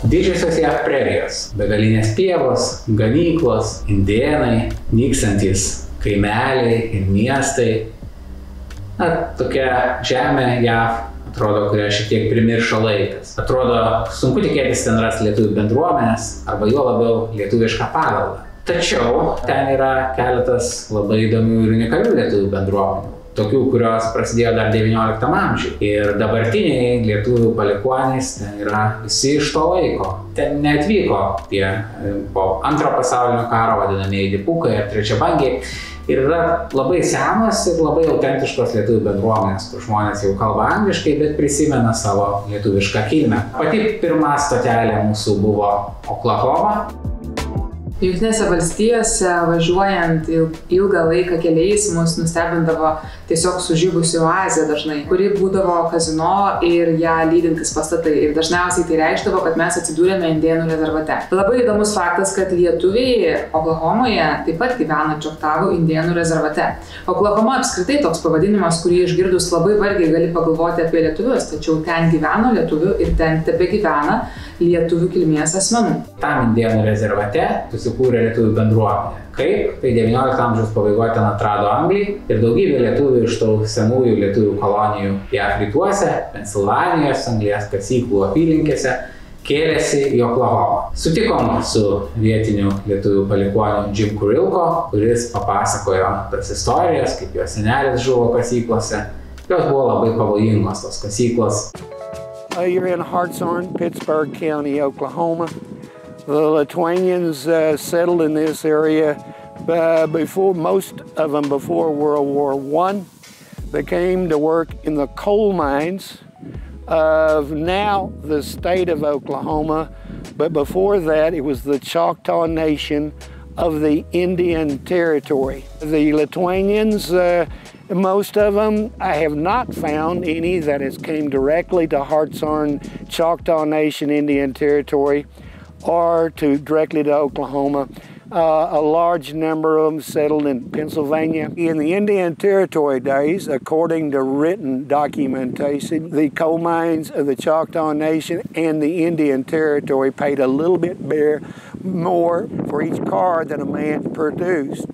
Didžiosios JAV prerijos, begalinės pievos, ganyklos, indėnai, nykstantys kaimeliai ir miestai. Tokia žemė JAV atrodo, kurią šiek tiek primiršo laikas. Atrodo, sunku tikėtis ten rasti lietuvių bendruomenės arba juo labiau lietuvišką paveldą. Tačiau ten yra keletas labai įdomių ir unikalių lietuvių bendruomenių. Tokių, kurios prasidėjo dar XIX amžiuje. Ir dabartiniai lietuvių palikuonys ten yra visi iš to laiko. Ten neatvyko tie po Antro pasaulinio karo vadinamieji dipukai ar trečiabangiai. Ir yra labai senas ir labai autentiškos lietuvių bendruomenės, kur žmonės jau kalba angliškai, bet prisimena savo lietuvišką kilmę. Pati pirma stotelė mūsų buvo Oklahoma. Jungtinėse valstijose važiuojant ilgą laiką keliais mus nustebindavo tiesiog sužibusi oazė dažnai, kuri būdavo kazino ir ją lydintys pastatai. Ir dažniausiai tai reikšdavo, kad mes atsidūrėme indėnų rezervate. Labai įdomus faktas, kad lietuviai Oklahomoje taip pat gyvena čoktavų indėnų rezervate. Oklahoma apskritai toks pavadinimas, kurį išgirdus labai vargiai gali pagalvoti apie lietuvius, tačiau ten gyveno lietuvių ir ten tebegyvena lietuvių kilmės asmenų. Tam indėnų rezervate susikūrė lietuvių bendruomenė. Kaip? Tai XIX amžiaus pabaigoje ten atrado Anglį ir daugybė lietuvių iš tų senųjų lietuvių kolonijų JAV rytuose, Pensilvanijos, anglies kasyklų apylinkėse kėlėsi į Oklahomą. Sutikom su vietiniu lietuvių palikuoniu Jim Kurilko, kuris papasakojo tas istorijas, kaip jo senelis žuvo kasyklose. Jos buvo labai pavojingos tos kasyklos. You're in Hartshorn, Pittsburgh County, Oklahoma. The Lithuanians settled in this area most of them before World War I. They came to work in the coal mines of now the state of Oklahoma, but before that it was the Choctaw Nation of the Indian Territory. The Lithuanians, most of them, I have not found any that has came directly to Hartshorn, Choctaw Nation Indian Territory, or directly to Oklahoma. A large number of them settled in Pennsylvania. In the Indian Territory days, according to written documentation, the coal mines of the Choctaw Nation and the Indian Territory paid a little bit more for each car than a man produced.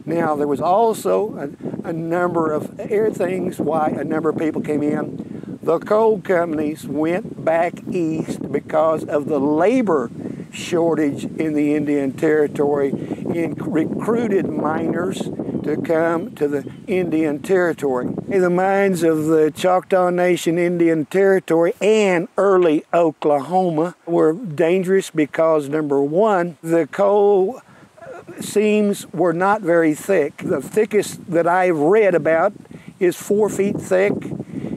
Now, there was also a number of things why a number of people came in. The coal companies went back east because of the labor shortage in the Indian Territory and recruited miners to come to the Indian Territory. The mines of the Choctaw Nation Indian Territory and early Oklahoma were dangerous because, number one, the coal seams were not very thick. The thickest that I've read about is 4 feet thick,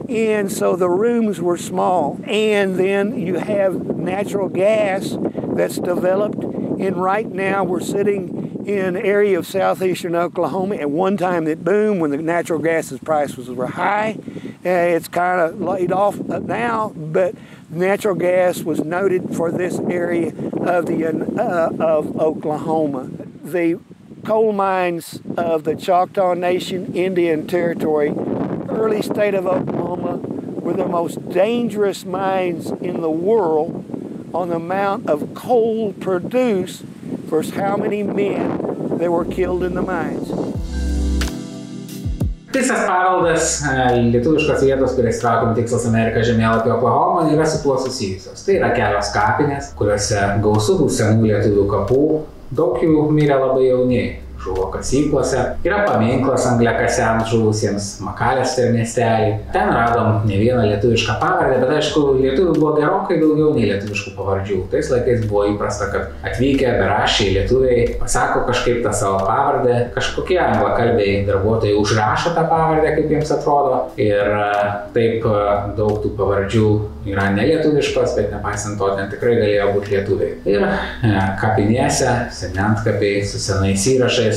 and so the rooms were small. And then you have natural gas that's developed, and right now we're sitting in an area of southeastern Oklahoma. At one time it boomed when the natural gas prices were high. It's kind of laid off now, but natural gas was noted for this area of Oklahoma. The coal mines of the Choctaw Nation Indian Territory, early state of Oklahoma, were the most dangerous mines in the world on the amount of coal produced versus how many men that were killed in the mines. Visas paveldas, lietuviškos vietos, kurias traukiam Tikslas Amerika žemėlapį Oklahomą, yra su tuo susijusios. Tai yra kelios kapinės, kuriuose gausu tų senų lietuvių kapų. Daug jų mirė labai jauni, žuvo kasyklose. Yra paminklas angliakasiams žuvusiems Makalester miestelį. Ten radom ne vieną lietuvišką pavardę, bet aišku, lietuvių buvo gerokai daugiau nei lietuviškų pavardžių. Tais laikais buvo įprasta, kad atvykę beraščiai lietuviai pasako kažkaip tą savo pavardę, kažkokie anglakalbiai darbuotojai užrašo tą pavardę, kaip jiems atrodo. Ir taip daug tų pavardžių yra nelietuviškos, bet nepaisant to, ten tikrai galėjo būti lietuviai. Ir kapinėse, seni antkapiai su senais įrašais.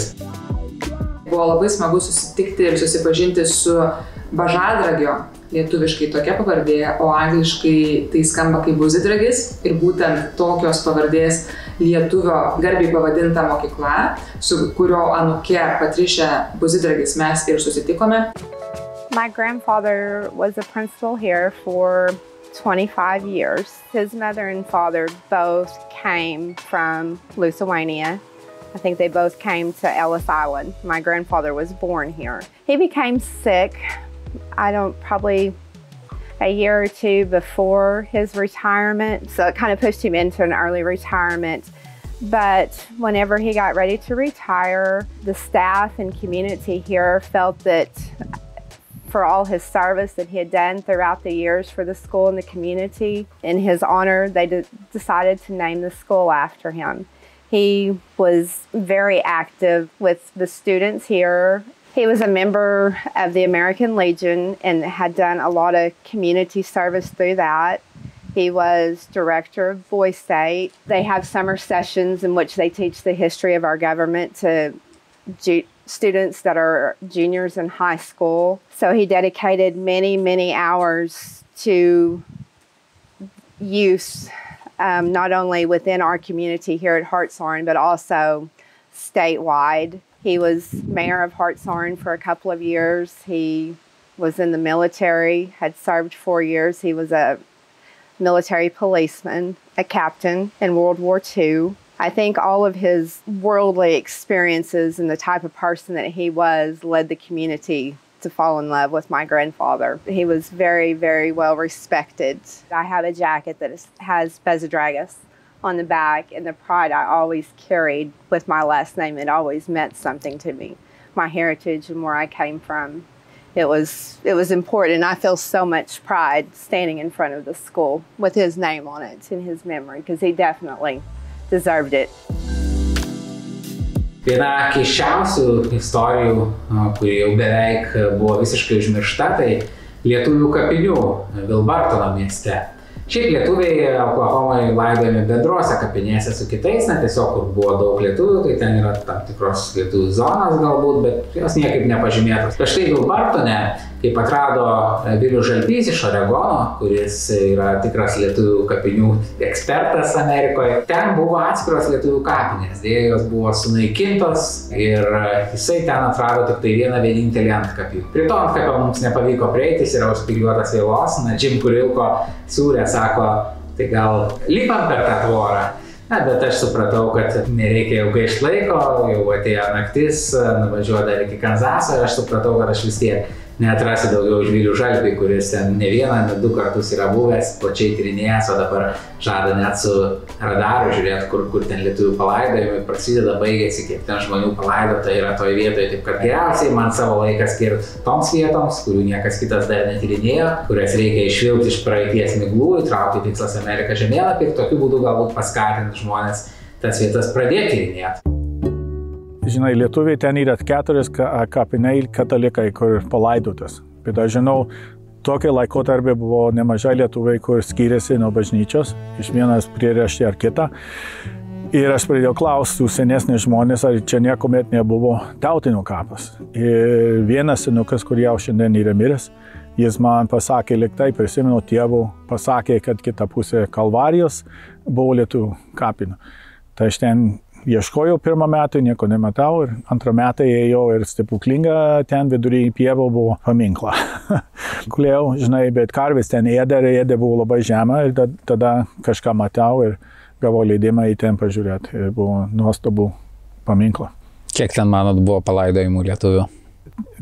Buvo labai smagu susitikti ir susipažinti su Bažadragio, lietuviškai tokia pavardė, o angliškai tai skamba kaip buzidragis. Ir būtent tokios pavardės lietuvio garbei pavadinta mokykla, su kurio anūke Patricia Buzidragis mes ir susitikome. My grandfather was a principal here for 25 years. His mother and father both came from Lithuania. I think they both came to Ellis Island. My grandfather was born here. He became sick, probably a year or two before his retirement. So it kind of pushed him into an early retirement. But whenever he got ready to retire, the staff and community here felt that for all his service that he had done throughout the years for the school and the community, in his honor, they decided to name the school after him. He was very active with the students here. He was a member of the American Legion and had done a lot of community service through that. He was director of Boy State. They have summer sessions in which they teach the history of our government to students that are juniors in high school. So he dedicated many, many hours to youth, not only within our community here at Hartshorn, but also statewide. He was mayor of Hartshorn for a couple of years. He was in the military, had served 4 years. He was a military policeman, a captain in World War II. I think all of his worldly experiences and the type of person that he was led the community to fall in love with my grandfather. He was very, very well respected. I have a jacket that has Bezadragus on the back, and the pride I always carried with my last name. It always meant something to me, my heritage and where I came from. It was important. I feel so much pride standing in front of the school with his name on it in his memory, because he definitely deserved it. Viena keisčiausių istorijų, kuri jau beveik buvo visiškai užmiršta, tai lietuvių kapinių Vilbartono mieste. Šiaip lietuviai Oklahomoje laidojami bendrose kapinėse su kitais, tiesiog kur buvo daug lietuvių, tai ten yra tam tikros lietuvių zonas galbūt, bet jos niekaip nepažymėtos. Bet štai Vilbartone, kaip atrado Vilius Žalpys iš Oregono, kuris yra tikras lietuvių kapinių ekspertas Amerikoje, ten buvo atskiros lietuvių kapinės, dėja jos buvo sunaikintos ir jisai ten atrado tik tai vienintelį antkapį. Prie to antkapio mums nepavyko prieiti, jis yra užspygliuotas vielos, Jim Kurilko siūlė, sako, tai gal lipam per tą tvorą. Bet aš supratau, kad nereikia jau gaišt laiko, jau atėjo naktis, nuvažiuoju dar iki Kanzaso ir aš supratau, kad aš vis tiek neatrasiu daugiau už Vilių Žalpį, kuris ten ne vieną, ne 2 kartus yra buvęs, plačiai tyrinėjęs, o dabar žada net su radaru žiūrėti, kur ten lietuvių palaidojimai prasideda, baigėsi, kiek ten žmonių palaidota yra toje vietoje. Taip kad geriausiai man savo laiką skirti toms vietoms, kurių niekas kitas dar netyrinėjo, kurias reikia išvilkti iš praeities miglų, įtraukti Tikslas Amerika žemėlapį ir tokiu būdu galbūt paskatinti žmonės tas vietas pradėti tyrinėti. Žinai, lietuviai ten yra 4 kapiniai katalikai, kur palaidotas. Bet aš žinau, tokia laikotarpė buvo nemažai lietuviai, kur skiriasi nuo bažnyčios, iš vienas prieš ar kitą. Ir aš pradėjau klausti senesnės žmonės, ar čia niekuomet nebuvo tautinių kapas. Ir vienas senukas, kur jau šiandien yra miręs, jis man pasakė, liktai prisimenu tėvų, pasakė, kad kita pusė Kalvarijos buvo lietuvių kapinių. Tai aš ten ieškojau 1 metą, nieko nematau, ir 2 metai ėjau ir stebuklinga ten vidury pievų buvo paminklą. Kulėjau, žinai, bet karvės ten ėdė buvo labai žema ir tada kažką matau ir gavau leidimą į ten pažiūrėti ir buvo nuostabų paminklą. Kiek ten, manot, buvo palaidojimų lietuvių?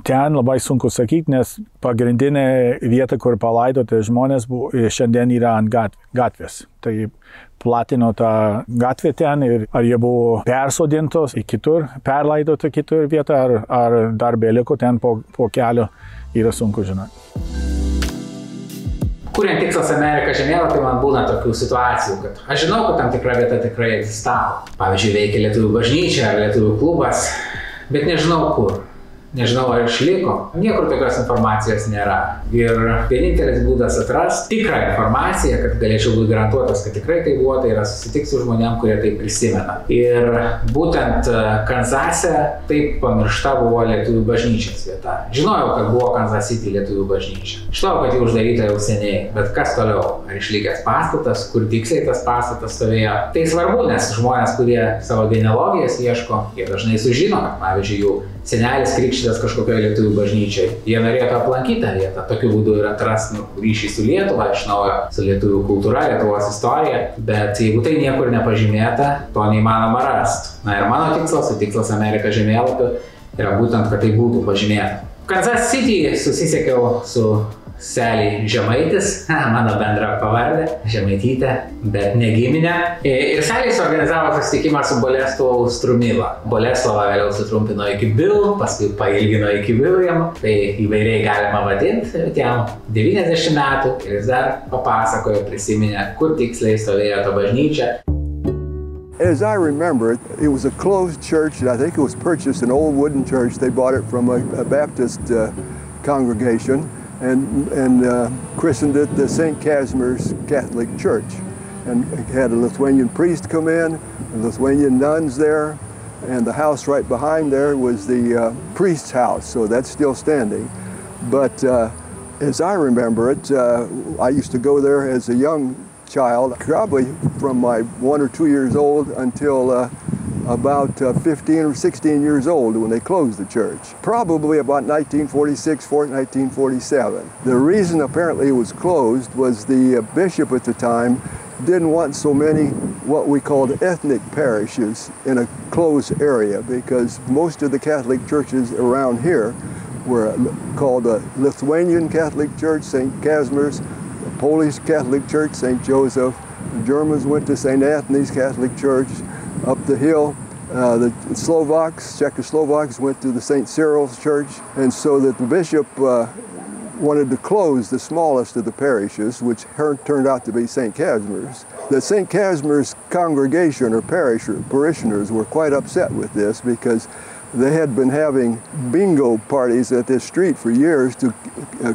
Ten labai sunku sakyti, nes pagrindinė vieta, kur palaidoti žmonės buvo, šiandien yra ant gatvės. Tai platino tą gatvę ten ir ar jie buvo persodintos į kitur, perlaidoti kitur vietą, ar dar beliko ten po kelio, yra sunku žinoti. Kuriant Tikslas Amerika žemėlapį, man būna tokių situacijų, kad aš žinau, kad tam tikra vieta tikrai egzistavo. Pavyzdžiui, veikia lietuvių bažnyčia ar lietuvių klubas, bet nežinau kur. Nežinau, ar išliko. Niekur tokios informacijos nėra. Ir vienintelis būdas atrasti tikrą informaciją, kad galėčiau būti garantuotas, kad tikrai tai buvo, tai yra susitikti su žmonėm, kurie tai prisimena. Ir būtent Kanzase taip pamiršta buvo lietuvių bažnyčios vieta. Žinojau, kad buvo Kanzasity lietuvių bažnyčia. Žinojau, kad ji uždaryta jau seniai, bet kas toliau? Ar išlikęs pastatas, kur tiksliai tas pastatas stovėjo? Tai svarbu, nes žmonės, kurie savo genealogijas ieško, jie dažnai sužino, kad pavyzdžiui jų senelis krikštytas kažkokioje lietuvių bažnyčioje. Jie norėtų aplankyti tą vietą, tokiu būdu ir atrasti ryšį su Lietuva, iš naujo su lietuvių kultūra, Lietuvos istorija, bet jeigu tai niekur nepažymėta, to neįmanoma rasti. Na ir mano tikslas, su Tikslas Amerika žemėlapiu, yra būtent, kad tai būtų pažymėta. Kanzasas City susisiekiau su salė Žemaitis, mano bendra pavardė, Žemaitytė, bet ne giminė. Ir salė suorganizavo susitikimą su Boleslovu Strumila. Boleslovą vėliau sutrumpino iki Bill, paskui pailgino iki William. Tai įvairiai galima vadinti, bet jam 90 metų ir jis dar papasakojo, prisiminė, kur tiksliai stovėjo ta bažnyčia. As I remember it, it was a closed church, and I think it was purchased, an old wooden church. They bought it from a Baptist congregation. And christened it the St. Casimir's Catholic Church, and had a Lithuanian priest come in, and Lithuanian nuns there, and the house right behind there was the priest's house, so that's still standing. But as I remember it, I used to go there as a young child, probably from my 1 or 2 years old until about 15 or 16 years old when they closed the church. Probably about 1946 or 1947. The reason apparently it was closed was the bishop at the time didn't want so many what we called ethnic parishes in a closed area, because most of the Catholic churches around here were called a Lithuanian Catholic Church, St. Casimir's, the Polish Catholic Church, St. Joseph. The Germans went to St. Anthony's Catholic Church. Up the hill, the Slovaks, Czechoslovaks went to the St. Cyril's Church, and so that the bishop wanted to close the smallest of the parishes, which turned out to be St. Casimir's. The St. Casimir's congregation or parishioners were quite upset with this, because they had been having bingo parties at this street for years to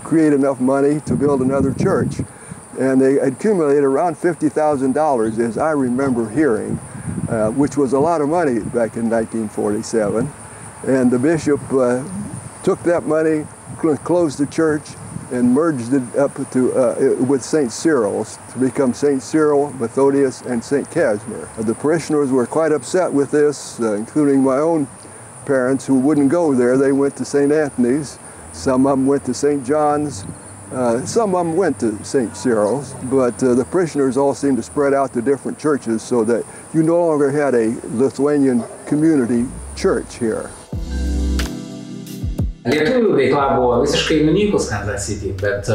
create enough money to build another church. And they accumulated around $50,000, as I remember hearing, which was a lot of money back in 1947. And the bishop took that money, closed the church, and merged it up with St. Cyril's to become St. Cyril, Methodius, and St. Casimir. The parishioners were quite upset with this, including my own parents, who wouldn't go there. They went to St. Anthony's. Some of them went to St. John's. Some of them went to St. Cyril's, but the parishioners all seemed to spread out to different churches, so that you no longer had a Lithuanian community church here. Lietuvių veikla buvo visiškai nunykus Kanzasas City, bet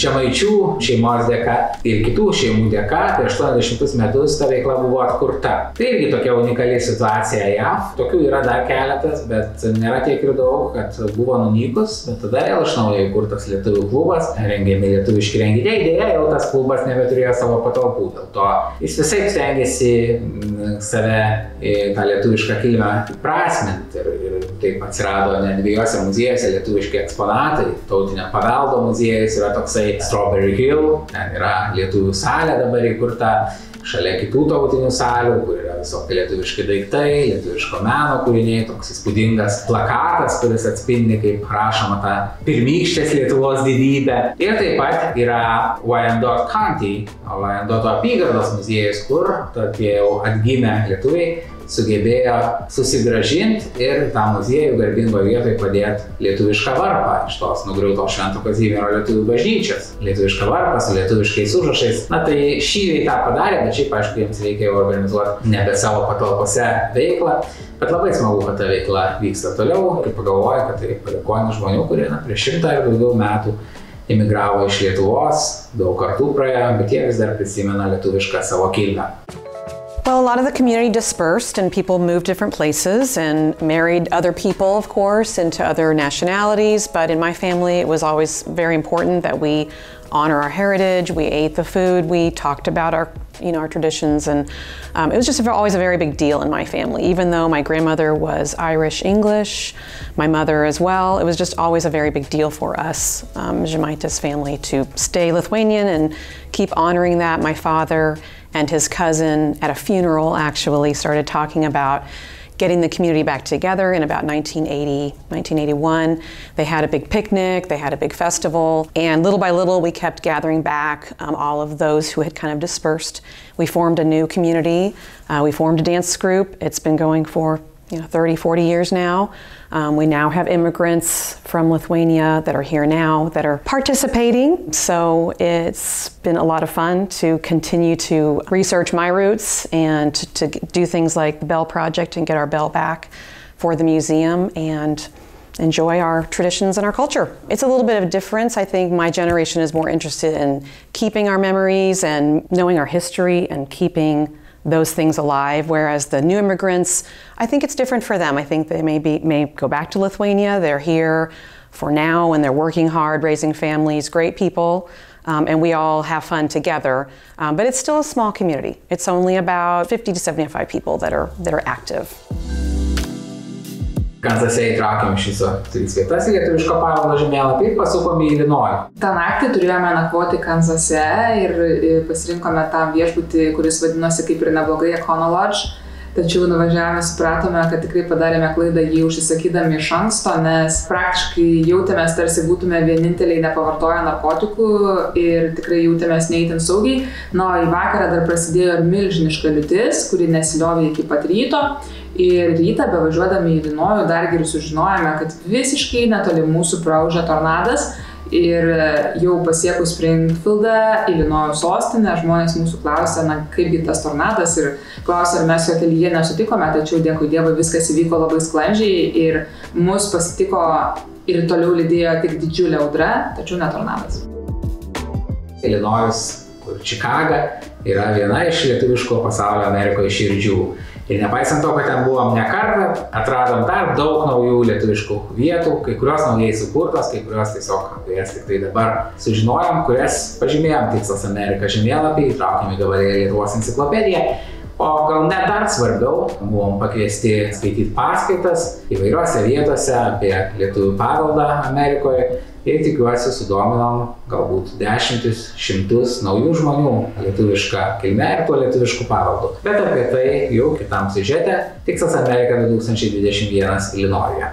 žemaičių šeimos dėka ir kitų šeimų dėka prieš 80 metus ta veikla buvo atkurta. Tai irgi tokia unikali situacija JAV. Tokių yra dar keletas, bet nėra tiek ir daug, kad buvo nunykus, bet tada vėl iš naujo įkurtas lietuvių klubas, rengiami lietuviški renginiai, dėja jau tas klubas nebeturėjo savo patalpų. Dėl to jis visai stengiasi save tą lietuvišką kilmę įprasminti ir taip atsirado net 2 muziejuose lietuviški eksponatai. Tautinio paveldo muziejus yra toksai Strawberry Hill, ten yra lietuvių salė dabar įkurta, šalia kitų tautinių salių, kur yra visokie lietuviški daiktai, lietuviško meno kūriniai, toks įspūdingas plakatas, kuris atspindi, kaip rašoma ta pirmykštės Lietuvos didybė. Ir taip pat yra Wyandotte County, Wyandotte apygardos muziejus, kur tokie jau atgimę lietuviai sugebėjo susigrąžinti ir tą muziejų garbingo vietoje padėti lietuvišką varpą iš tos nugriautos Švento Kazimiero lietuvių bažnyčios. Lietuvišką varpą su lietuviškais užrašais. Na tai šį tą padarė, bet šiaip aišku, jiems reikėjo organizuoti nebe savo patalpose veiklą. Bet labai smagu, kad ta veikla vyksta toliau. Ir pagalvoju, kad tai palikuonių žmonių, kurie prieš 100 ir daugiau metų imigravo iš Lietuvos, daug kartų praėjo, bet jie vis dar prisimena lietuvišką savo kilmę. Well, a lot of the community dispersed and people moved different places and married other people, of course, into other nationalities. But in my family, it was always very important that we honor our heritage. We ate the food. We talked about our traditions, and it was just always a very big deal in my family. Even though my grandmother was Irish English, my mother as well, it was just always a very big deal for us, Žemaitės family, to stay Lithuanian and keep honoring that. My father and his cousin at a funeral actually started talking about getting the community back together in about 1980, 1981. They had a big picnic, they had a big festival, and little by little we kept gathering back all of those who had kind of dispersed. We formed a new community, we formed a dance group. It's been going for 30, 40 years now. We now have immigrants from Lithuania that are here now that are participating. So it's been a lot of fun to continue to research my roots and to do things like the bell project and get our bell back for the museum and enjoy our traditions and our culture. It's a little bit of a difference. I think my generation is more interested in keeping our memories and knowing our history and keeping those things alive, whereas the new immigrants, I think it's different for them. I think they may go back to Lithuania. They're here for now and they're working hard, raising families, great people, and we all have fun together. But it's still a small community. It's only about 50 to 75 people that are active. Kanzase įtraukėme šis 3 vietas į lietuviško paveldo žemėlapį ir pasukome į Ilinojų. Ta naktį turėjome nakvoti Kanzase ir pasirinkome tą viešbutį, kuris vadinosi kaip ir neblogai Econo Lodge. Tačiau nuvažiavę supratome, kad tikrai padarėme klaidą jį užsisakydami iš anksto, nes praktiškai jautėmės tarsi būtume vieninteliai nepavartoję narkotikų ir tikrai jautėmės neįtin saugiai. Na, o į vakarą dar prasidėjo ir milžiniška liūtis, kuri nesiliovė iki pat ryto. Ir rytą, bevažiuodami į Ilinojų, dar geriau sužinojome, kad visiškai netoli mūsų praūžė tornadas. Ir jau pasiekus Springfieldą, Ilinojų sostinę, žmonės mūsų klausė, kaipgi tas tornadas ir klausė, ar mes jo kelyje nesutikome, tačiau dėkui Dievui viskas įvyko labai sklandžiai ir mus pasitiko ir toliau lydėjo tik didžiulė audra, tačiau ne tornadas. Ilinojus, kur Čikaga, yra viena iš lietuviško pasaulio Amerikoje širdžių. Ir nepaisant to, kad ten buvom ne kartą, atradom dar daug naujų lietuviškų vietų, kai kurios naujai sukurtos, kai kurios tiesiog apie jas tik tai dabar sužinojom, kurias pažymėjom Tikslas Amerika žemėlapį, įtraukėme gabalėlį Lietuvos enciklopediją. O gal net dar svarbiau, buvom pakviesti skaityti paskaitas įvairiuose vietose apie lietuvių paveldą Amerikoje ir tikiuosi sudominom galbūt dešimtis, šimtus naujų žmonių lietuvišką kilmę ir tuo lietuvišku paveldu. Bet apie tai jau kitam siužete Tikslas Amerika 2021 Ilinojuje.